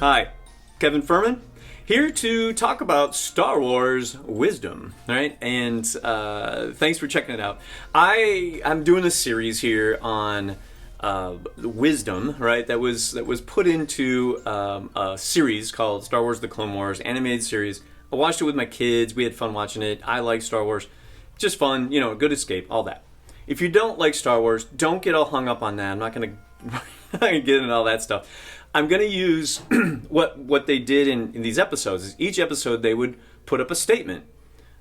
Hi, KFuhrman here to talk about Star Wars wisdom, right? And thanks for checking it out. I'm doing a series here on wisdom, right? That was put into a series called Star Wars: The Clone Wars animated series. I watched it with my kids. We had fun watching it. I like Star Wars, just fun, a good escape, all that. If you don't like Star Wars, don't get all hung up on that. I'm not gonna get into all that stuff. I'm going to use what they did in these episodes. Is each episode they would put up a statement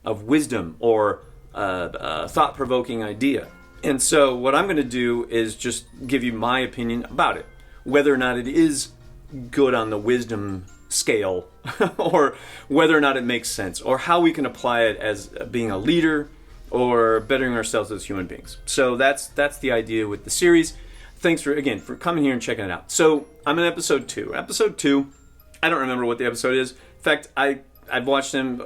of wisdom or a thought-provoking idea. And so what I'm going to do is just give you my opinion about it, whether or not it is good on the wisdom scale, or whether or not it makes sense, or how we can apply it as being a leader or bettering ourselves as human beings. So that's the idea with the series. Thanks for coming here and checking it out. So I'm in episode 2. Episode 2, I don't remember what the episode is. In fact, I've watched them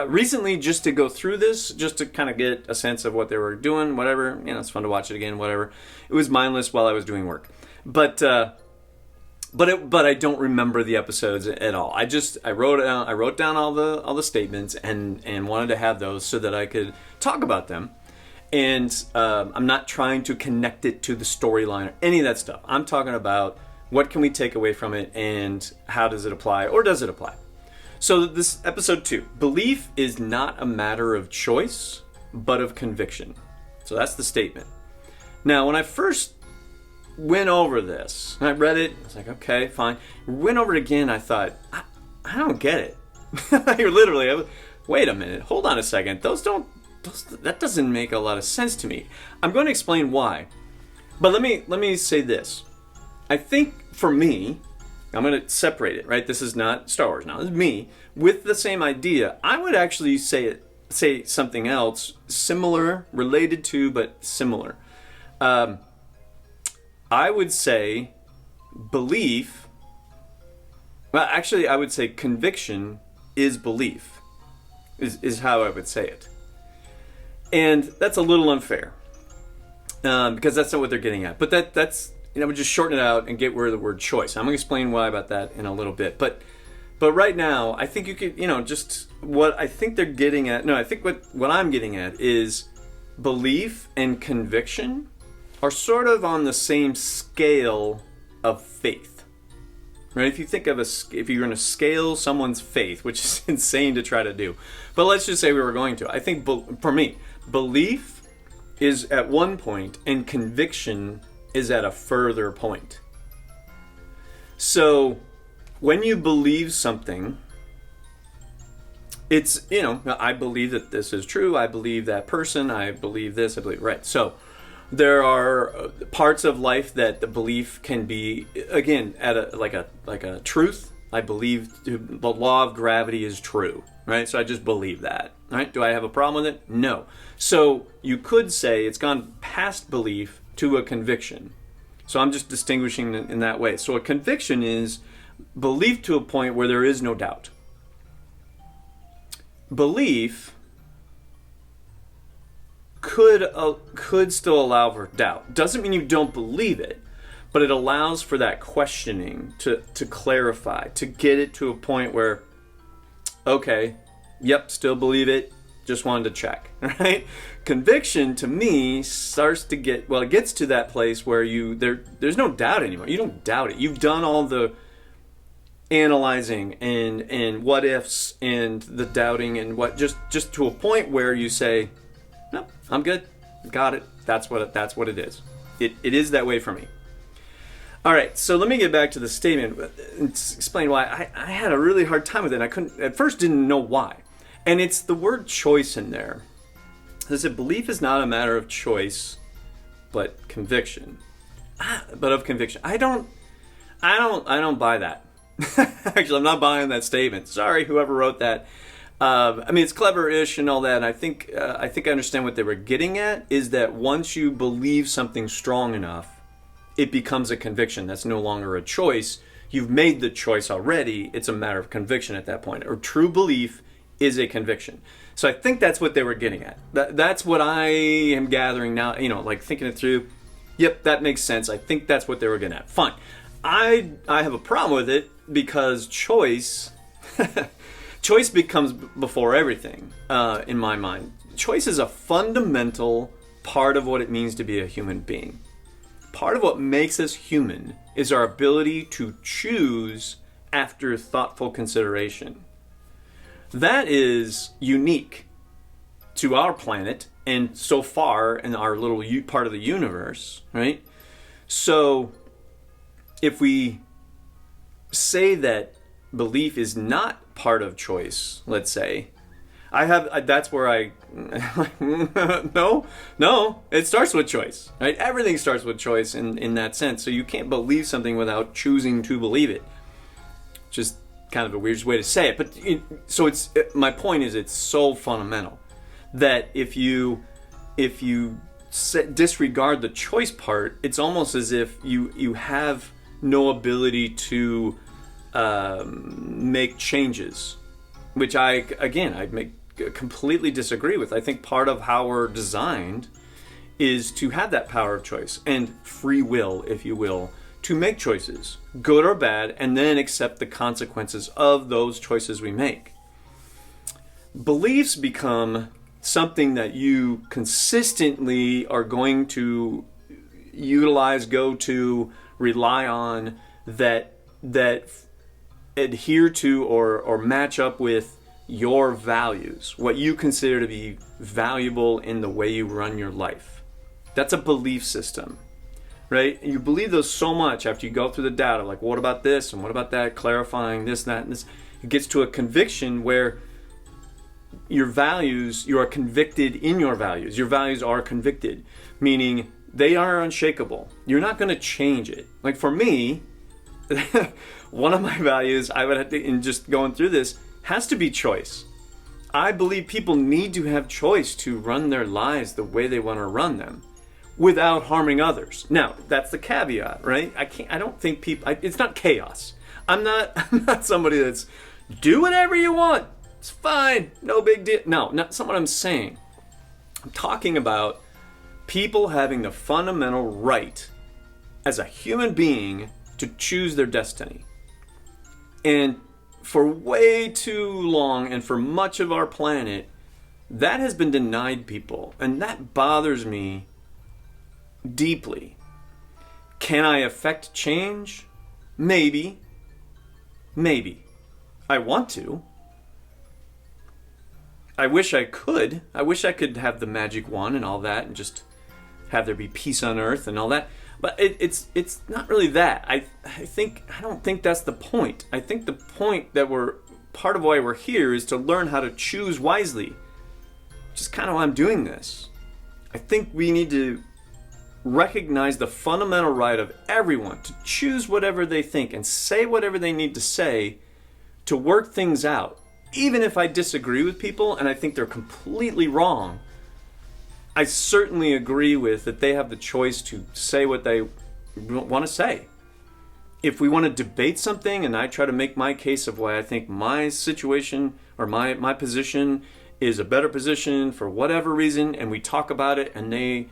recently just to go through this, just to kind of get a sense of what they were doing, whatever. It's fun to watch it again, whatever. It was mindless while I was doing work. But I don't remember the episodes at all. I wrote down all the statements and wanted to have those so that I could talk about them. And I'm not trying to connect it to the storyline or any of that stuff. I'm talking about what can we take away from it and how does it apply, or does it apply? So this episode 2, belief is not a matter of choice, but of conviction. So that's the statement. Now, when I first went over this, and I read it, I was like, okay, fine. Went over it again, I thought, I don't get it. Wait a minute, hold on a second. That doesn't make a lot of sense to me. I'm going to explain why. But let me say this. I think for me, I'm going to separate it, right? This is not Star Wars now. This is me. With the same idea, I would actually say something else, similar, related to, but similar. I would say belief, well, actually, I would say conviction is belief, is how I would say it. And that's a little unfair, because that's not what they're getting at. But that's we just shorten it out and get rid of the word choice. I'm going to explain why about that in a little bit. But right now, I think you could, just what I think they're getting at. No, I think what I'm getting at is belief and conviction are sort of on the same scale of faith, right? If you think of if you're going to scale someone's faith, which is insane to try to do, but let's just say we were going to. I think for me, belief is at one point and conviction is at a further point. So when you believe something, it's, I believe that this is true. I believe that person. I believe this. I believe, right. So there are parts of life that the belief can be, again, at like a truth. I believe the law of gravity is true, right? So I just believe that, right? Do I have a problem with it? No. So you could say it's gone past belief to a conviction. So I'm just distinguishing in that way. So a conviction is belief to a point where there is no doubt. Belief could still allow for doubt. Doesn't mean you don't believe it, but it allows for that questioning to clarify, to get it to a point where, okay, yep, still believe it, just wanted to check, right? Conviction, to me, starts to get, it gets to that place where there's no doubt anymore. You don't doubt it. You've done all the analyzing and what ifs and the doubting and just to a point where you say, no, I'm good, got it. That's what it is. It is that way for me. All right, so let me get back to the statement and explain why I had a really hard time with it. I didn't know why. And it's the word choice in there. It said belief is not a matter of choice, but conviction. But of conviction. I don't buy that. Actually, I'm not buying that statement. Sorry, whoever wrote that. It's clever-ish and all that. And I think I understand what they were getting at is that once you believe something strong enough, it becomes a conviction. That's no longer a choice. You've made the choice already. It's a matter of conviction at that point. Or true belief is a conviction. So I think that's what they were getting at. That's what I am gathering now, thinking it through. Yep, that makes sense. I think that's what they were getting at. Fine. I have a problem with it because choice choice becomes before everything, in my mind. Choice is a fundamental part of what it means to be a human being. Part of what makes us human is our ability to choose after thoughtful consideration. That is unique to our planet and so far in our little part of the universe, right? So if we say that belief is not part of choice, let's say, that's where I no, it starts with choice, right? Everything starts with choice in that sense. So you can't believe something without choosing to believe it. Just kind of a weird way to say it, but my point is it's so fundamental that if you disregard the choice part, it's almost as if you have no ability to make changes, which I completely disagree with. I think part of how we're designed is to have that power of choice and free will, if you will, to make choices, good or bad, and then accept the consequences of those choices we make. Beliefs become something that you consistently are going to utilize, go to, rely on, that adhere to or match up with your values, what you consider to be valuable in the way you run your life. That's a belief system, right? And you believe those so much after you go through the data, like what about this and what about that, clarifying this, that, and this. It gets to a conviction where your values, you are convicted in your values. Your values are convicted, meaning they are unshakable. You're not going to change it. Like for me, one of my values, I would have to, in just going through this, has to be choice. I believe people need to have choice to run their lives the way they want to run them without harming others. Now, that's the caveat, right? I don't think people, it's not chaos. I'm not somebody that's do whatever you want. It's fine. No big deal. No, that's not what I'm saying. I'm talking about people having the fundamental right as a human being to choose their destiny. And for way too long and for much of our planet, that has been denied people. And that bothers me deeply. Can I affect change? Maybe. Maybe. I want to. I wish I could. I wish I could have the magic wand and all that and just have there be peace on earth and all that. But it's not really that. I don't think that's the point. I think the point that part of why we're here is to learn how to choose wisely. Which is kind of why I'm doing this. I think we need to recognize the fundamental right of everyone to choose whatever they think and say whatever they need to say to work things out. Even if I disagree with people and I think they're completely wrong, I certainly agree with that they have the choice to say what they want to say. If we want to debate something and I try to make my case of why I think my situation or my position is a better position for whatever reason, and we talk about it and they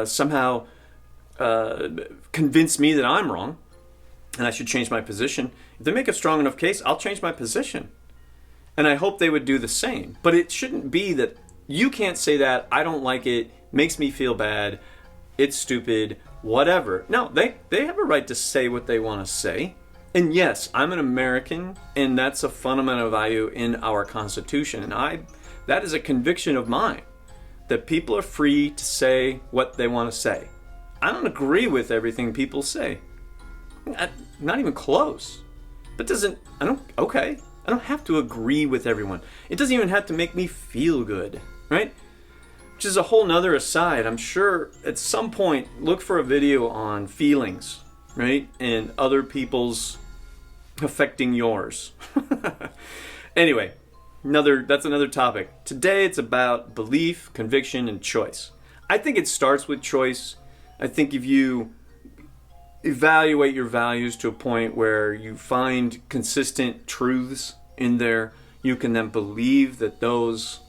somehow convince me that I'm wrong and I should change my position, if they make a strong enough case, I'll change my position. And I hope they would do the same. But it shouldn't be that you can't say that, I don't like it, makes me feel bad, it's stupid, whatever. No, they have a right to say what they want to say. And yes, I'm an American, and that's a fundamental value in our Constitution. And that is a conviction of mine, that people are free to say what they want to say. I don't agree with everything people say. Not even close. But I don't have to agree with everyone. It doesn't even have to make me feel good, right? Which is a whole nother aside. I'm sure at some point, look for a video on feelings, right? And other people's affecting yours. Anyway, that's another topic. Today it's about belief, conviction, and choice. I think it starts with choice. I think if you evaluate your values to a point where you find consistent truths in there, you can then believe that those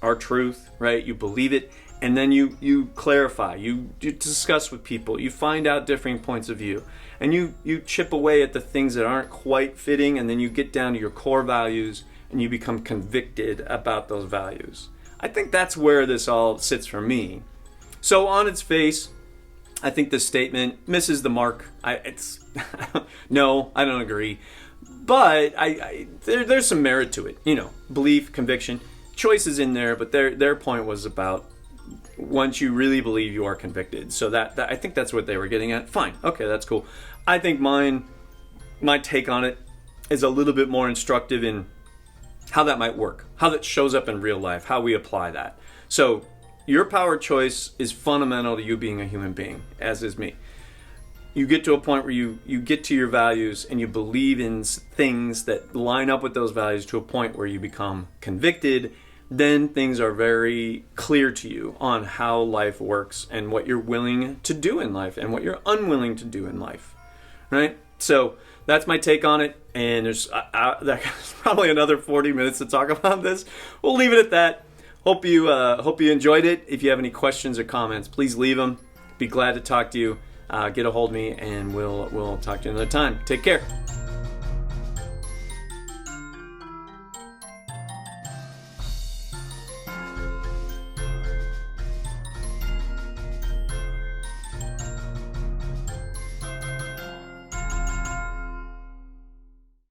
are truth, right? You believe it, and then you clarify, you discuss with people, you find out differing points of view, and you chip away at the things that aren't quite fitting, and then you get down to your core values and you become convicted about those values. I think that's where this all sits for me. So on its face, I think this statement misses the mark. No, I don't agree. But there's some merit to it. Belief, conviction, choices in there, but their point was about once you really believe, you are convicted. So that I think that's what they were getting at. Fine. Okay, that's cool. I think my take on it is a little bit more instructive in how that might work, how that shows up in real life, how we apply that. So your power choice is fundamental to you being a human being, as is me. You get to a point where you get to your values and you believe in things that line up with those values to a point where you become convicted. Then things are very clear to you on how life works and what you're willing to do in life and what you're unwilling to do in life, right? So that's my take on it, and there's probably another 40 minutes to talk about this. We'll leave it at that. Hope you enjoyed it. If you have any questions or comments, please leave them. Be glad to talk to you. Get a hold of me, and we'll talk to you another time. Take care.